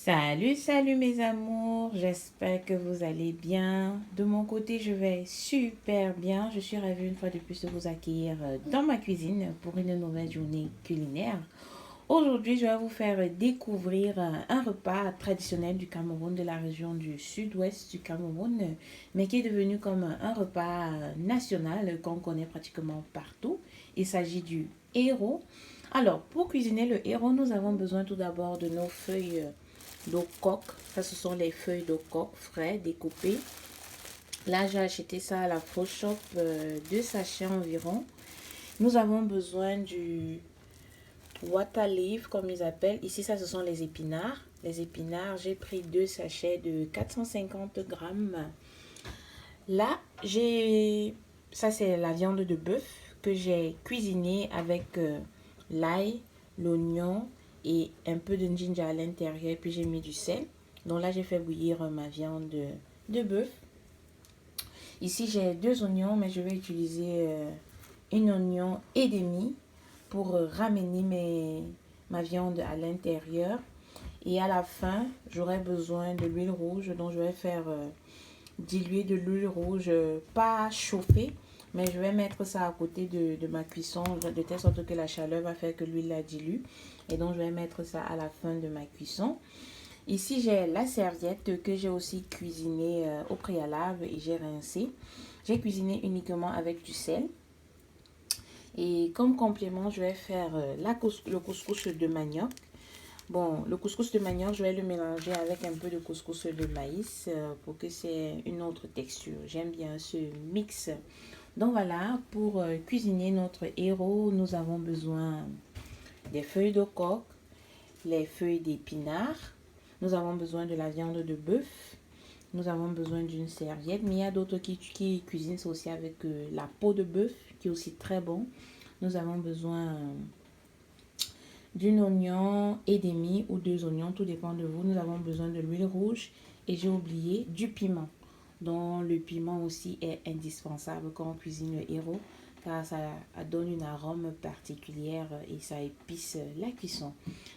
Salut, salut mes amours, j'espère que vous allez bien. De mon côté, je vais super bien. Je suis ravie une fois de plus de vous accueillir dans ma cuisine pour une nouvelle journée culinaire. Aujourd'hui, je vais vous faire découvrir un repas traditionnel du Cameroun, de la région du sud-ouest du Cameroun, mais qui est devenu comme un repas national qu'on connaît pratiquement partout. Il s'agit du héros. Alors, pour cuisiner le héros, nous avons besoin tout d'abord de nos feuilles de coque. Ça, ce sont les feuilles de coque frais découpées. Là, j'ai acheté ça à la Pro Shop, 2 sachets environ. Nous avons besoin du water leaf, comme ils appellent. Ici, ça, ce sont les épinards. Les épinards, j'ai pris 2 sachets de 450 grammes. Là, ça, c'est la viande de bœuf que j'ai cuisinée avec l'ail, l'oignon et un peu de ginger à l'intérieur. Et puis, j'ai mis du sel. Donc là, j'ai fait bouillir ma viande de bœuf. Ici, j'ai 2 oignons, mais je vais utiliser un oignon et demi pour ramener ma viande à l'intérieur. Et à la fin, j'aurai besoin de l'huile rouge. Donc, je vais faire diluer de l'huile rouge, pas chauffée, mais je vais mettre ça à côté de ma cuisson, de telle sorte que la chaleur va faire que l'huile la dilue. Et donc, je vais mettre ça à la fin de ma cuisson. Ici, j'ai la serviette que j'ai aussi cuisinée au préalable et j'ai rincé. J'ai cuisiné uniquement avec du sel. Et comme complément, je vais faire le couscous de manioc. Bon, le couscous de manioc, je vais le mélanger avec un peu de couscous de maïs pour que c'est une autre texture. J'aime bien ce mix. Donc voilà, pour cuisiner notre héros, nous avons besoin des feuilles de coque, les feuilles d'épinards. Nous avons besoin de la viande de bœuf. Nous avons besoin d'une serviette. Mais il y a d'autres qui cuisinent ça aussi avec la peau de bœuf, qui est aussi très bon. Nous avons besoin d'un oignon et demi ou 2 oignons, tout dépend de vous. Nous avons besoin de l'huile rouge et j'ai oublié du piment. Donc le piment aussi est indispensable quand on cuisine le héros, car ça donne une arôme particulière et ça épice la cuisson.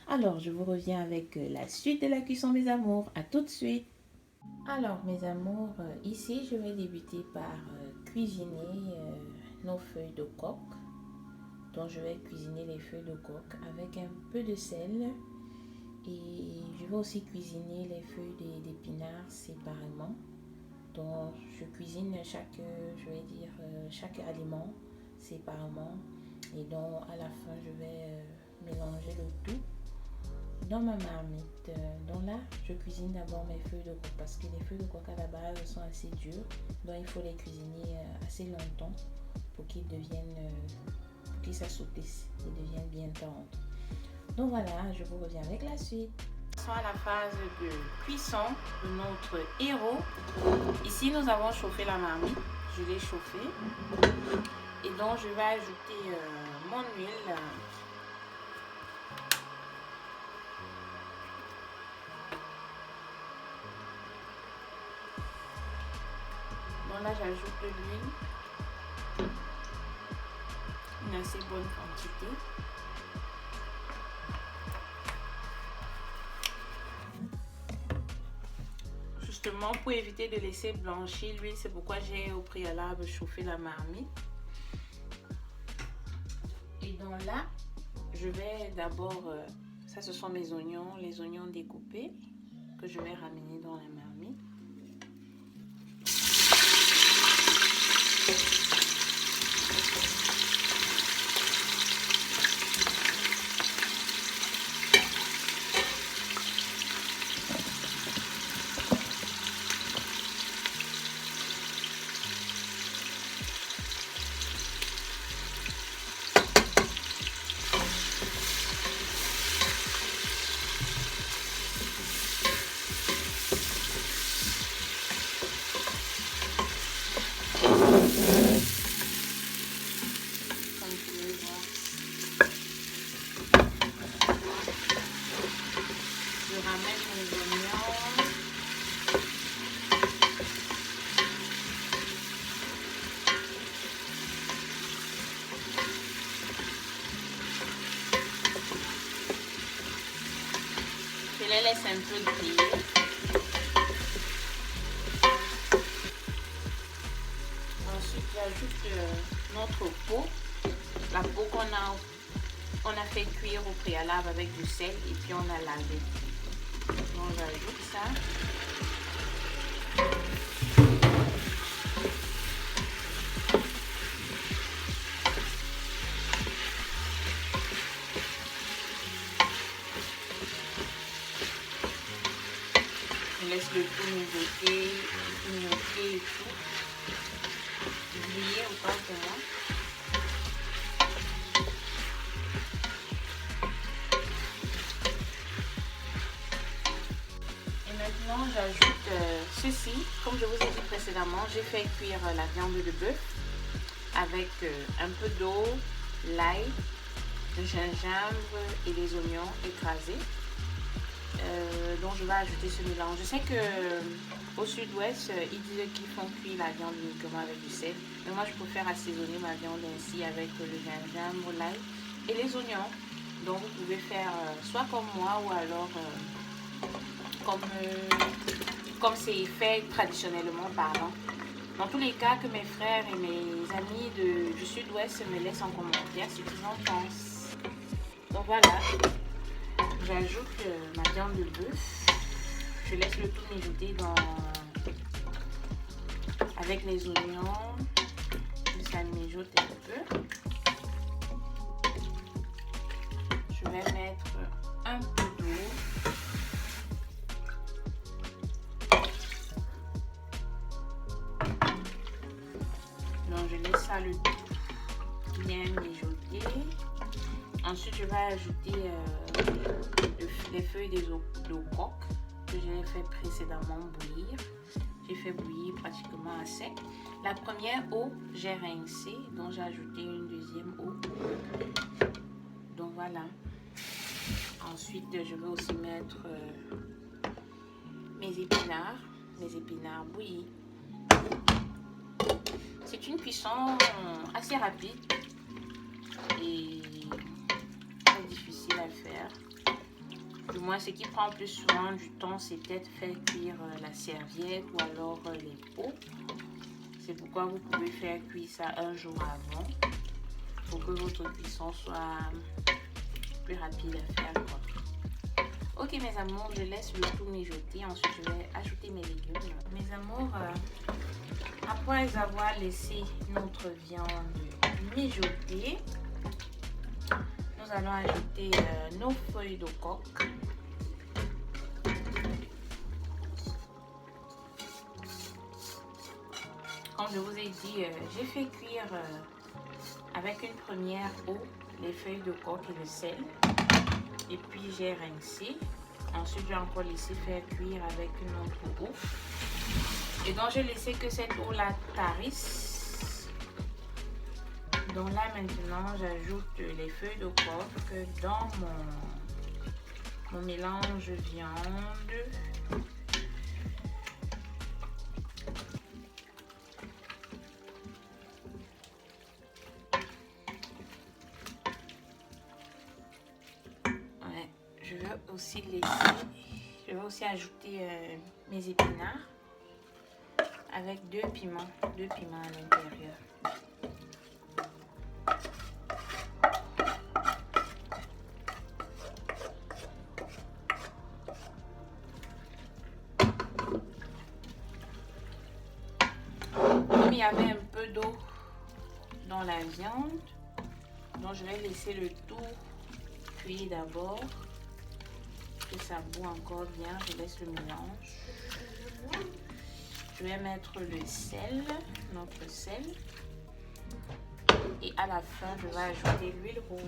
Alors, je vous reviens avec la suite de la cuisson, mes amours. À tout de suite. Alors, mes amours, ici, je vais débuter par cuisiner nos feuilles de coque. Donc, je vais cuisiner les feuilles de coque avec un peu de sel. Et je vais aussi cuisiner les feuilles d'épinards séparément. Donc, je cuisine chaque aliment séparément. Et donc, à la fin, je vais mélanger le tout dans ma marmite. Donc là, je cuisine d'abord mes feuilles de coque parce que les feuilles de coque à la base sont assez dures. Donc, il faut les cuisiner assez longtemps pour qu'ils s'assoupissent et deviennent bien tendres. Donc voilà, je vous reviens avec la suite. À la phase de cuisson de notre héros. Ici, nous avons chauffé la marmite. Je l'ai chauffée. Et donc, je vais ajouter mon huile. Donc là, j'ajoute de l'huile. Une assez bonne quantité. Justement, pour éviter de laisser blanchir l'huile, c'est pourquoi j'ai au préalable chauffé la marmite. Et donc là, je vais d'abord, ça ce sont mes oignons, les oignons découpés que je vais ramener dans la marmite. les laisse un peu griller. Ensuite, j'ajoute notre peau, la peau qu'on a fait cuire au préalable avec du sel et puis on a lavé. Donc j'ajoute ça. Je laisse le tout mijoter et tout. Bouillir autant pour moi. Et maintenant, j'ajoute ceci. Comme je vous ai dit précédemment, j'ai fait cuire la viande de bœuf avec un peu d'eau, l'ail, le gingembre et les oignons écrasés. Donc je vais ajouter ce mélange. Je sais que au sud-ouest, ils disent qu'ils font cuire la viande uniquement avec du sel. Mais moi, je préfère assaisonner ma viande ainsi avec le gingembre, l'ail et les oignons. Donc vous pouvez faire soit comme moi ou alors comme c'est fait traditionnellement parlant. Dans tous les cas, que mes frères et mes amis du sud-ouest me laissent en commentaire ce qu'ils en pensent. Donc voilà, j'ajoute ma viande de bœuf. Je laisse le tout mijoter avec les oignons. Ça mijote un peu. Je vais mettre un peu d'eau. Donc je laisse ça le bien mijoter. Ensuite je vais ajouter les feuilles de coque que j'ai fait précédemment bouillir. J'ai fait bouillir pratiquement à sec. La première eau, j'ai rincé, donc j'ai ajouté une deuxième eau. Donc voilà. Ensuite, je vais aussi mettre mes épinards bouillis. C'est une cuisson assez rapide et très difficile à faire. Du moins, ce qui prend plus souvent du temps, c'est peut-être faire cuire la serviette ou alors les pots. C'est pourquoi vous pouvez faire cuire ça un jour avant pour que votre cuisson soit plus rapide à faire, quoi. Ok mes amours, je laisse le tout mijoter. Ensuite, je vais ajouter mes légumes. Mes amours, après avoir laissé notre viande mijoter, nous allons ajouter nos feuilles de coque. Comme je vous ai dit, j'ai fait cuire avec une première eau les feuilles de coque et le sel. Et puis j'ai rincé. Ensuite, j'ai encore laissé faire cuire avec une autre eau. Et donc, j'ai laissé que cette eau-là tarisse. Donc là, maintenant, j'ajoute les feuilles de coque dans mon mélange viande. Je vais aussi ajouter mes épinards avec deux piments à l'intérieur. Comme il y avait un peu d'eau dans la viande, donc je vais laisser le tout cuire d'abord. Que ça bout encore bien, je laisse le mélange. Je vais mettre le sel, notre sel. Et à la fin, je vais ajouter l'huile rouge.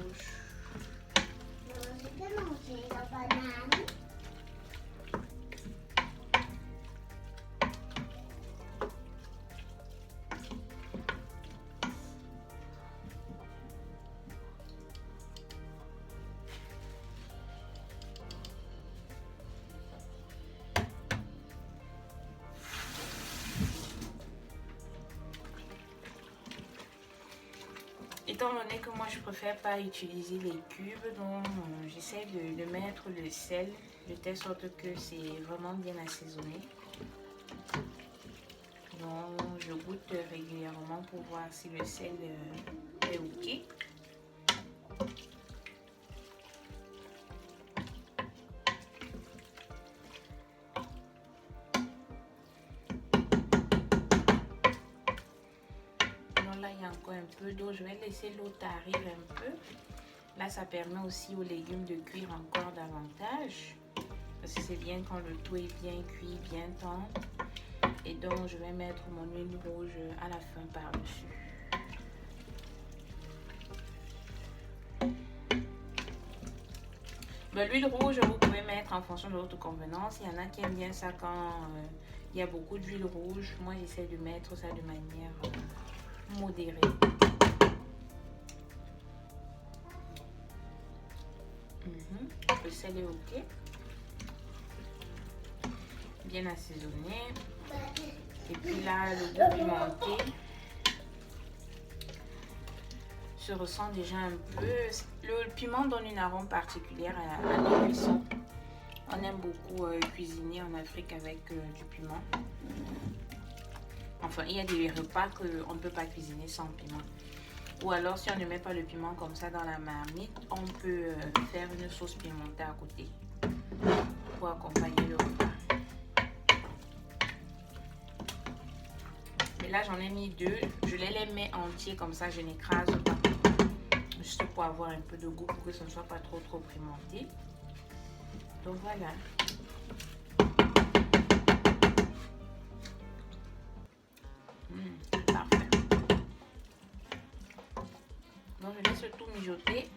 étant donné que moi je préfère pas utiliser les cubes, donc j'essaie de mettre le sel de telle sorte que c'est vraiment bien assaisonné. Donc je goûte régulièrement pour voir si le sel est ok. Donc là il y a encore un peu d'eau, je vais laisser l'eau tarir un peu. Là ça permet aussi aux légumes de cuire encore davantage. Parce que c'est bien quand le tout est bien cuit, bien tendre. Et donc je vais mettre mon huile rouge à la fin par-dessus. L'huile rouge, vous pouvez mettre en fonction de votre convenance. Il y en a qui aiment bien ça quand il y a beaucoup d'huile rouge. Moi, j'essaie de mettre ça de manière modérée. Le sel est ok. Bien assaisonné. Et puis là, le goût pimenté se ressent déjà un peu. Le piment donne une arôme particulière à nos cuissons. On aime beaucoup cuisiner en Afrique avec du piment. Enfin, il y a des repas qu'on ne peut pas cuisiner sans piment. Ou alors, si on ne met pas le piment comme ça dans la marmite, on peut faire une sauce pimentée à côté pour accompagner le repas. Mais là, j'en ai mis 2. Je les mets entiers comme ça, je n'écrase pas. Juste pour avoir un peu de goût, pour que ce ne soit pas trop pimenté. Donc voilà. Parfait. Donc je laisse tout mijoter.